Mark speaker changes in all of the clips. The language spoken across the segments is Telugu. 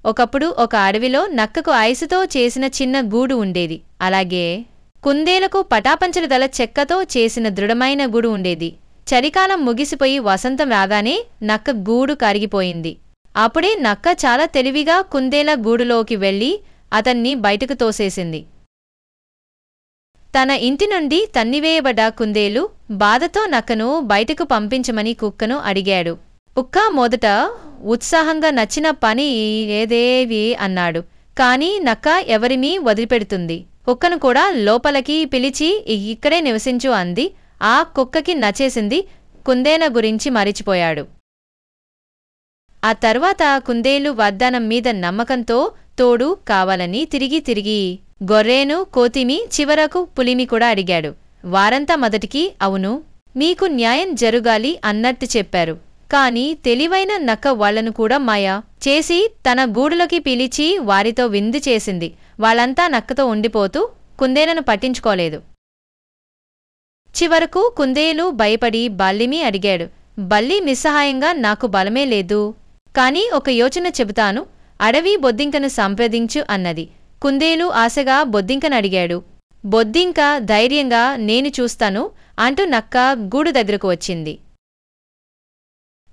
Speaker 1: ఒకప్పుడు ఒక అడవిలో నక్కకు ఐసుతో చేసిన చిన్న గూడు ఉండేది. అలాగే కుందేలకు పటాపంచల దల చెక్కతో చేసిన దృఢమైన గూడు ఉండేది. చలికాలం ముగిసిపోయి వసంతం రాగానే నక్క గూడు కరిగిపోయింది. అప్పుడే నక్క చాలా తెలివిగా కుందేల గూడులోకి వెళ్లి అతన్ని బయటకు తోసేసింది. తన ఇంటి నుండి తన్నివేయబడ్డ కుందేలు బాధతో నక్కను బయటకు పంపించమని కుక్కను అడిగాడు. కుక్క మొదట ఉత్సాహంగా నచ్చిన పని ఏదేవి అన్నాడు. కాని నక్క ఎవరిమీ వదిలిపెడుతుంది. కుక్కను కూడా లోపలికి పిలిచి ఇక్కడే నివసించు అంది. ఆ కుక్కకి నచ్చేసింది. కుందేల గురించి మరిచిపోయాడు. ఆ తర్వాత కుందేలు వాగ్దానం మీద నమ్మకంతో తోడు కావాలని తిరిగి గొర్రెను కోతిమి చివరకు పులిమి కూడా అడిగాడు. వారంతా మొదటికి అవును మీకు న్యాయం జరుగాలి అన్నట్టు చెప్పారు. కాని తెలివైన నక్క వాళ్లను కూడా మాయ చేసి తన గూడులోకి పిలిచి వారితో విందు చేసింది. వాళ్ళంతా నక్కతో ఉండిపోతూ కుందేలను పట్టించుకోలేదు. చివరకు కుందేలు భయపడి బల్లిమి అడిగాడు. బల్లి నిస్సహాయంగా నాకు బలమే లేదు. కాని ఒక యోచన చెబుతాను. అడవి బొద్దింకను సంప్రదించు అన్నది. కుందేలు ఆశగా బొద్దింకను అడిగాడు. బొద్దింక ధైర్యంగా నేను చూస్తాను అంటూ నక్క గూడు దగ్గరకు వచ్చింది.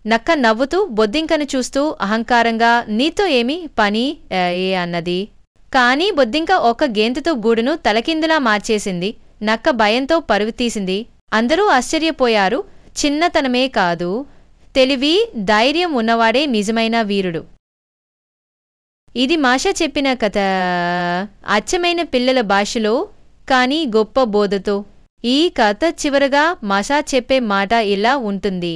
Speaker 1: నక్క నవ్వుతూ బొద్దింకను చూస్తూ అహంకారంగా నీతో ఏమి పని అన్నది. కాని బొద్దింక ఒక గేంతుతో గూడును తలకిందులా మార్చేసింది. నక్క భయంతో పరుగు తీసింది. అందరూ ఆశ్చర్యపోయారు. చిన్నతనమే కాదు తెలివి ధైర్యం ఉన్నవాడే నిజమైన వీరుడు. ఇది మాషా చెప్పిన కథ. అచ్చమైన పిల్లల భాషలో కాని గొప్ప బోధతో. ఈ కథ చివరగా మాషా చెప్పే మాట ఇలా ఉంటుంది.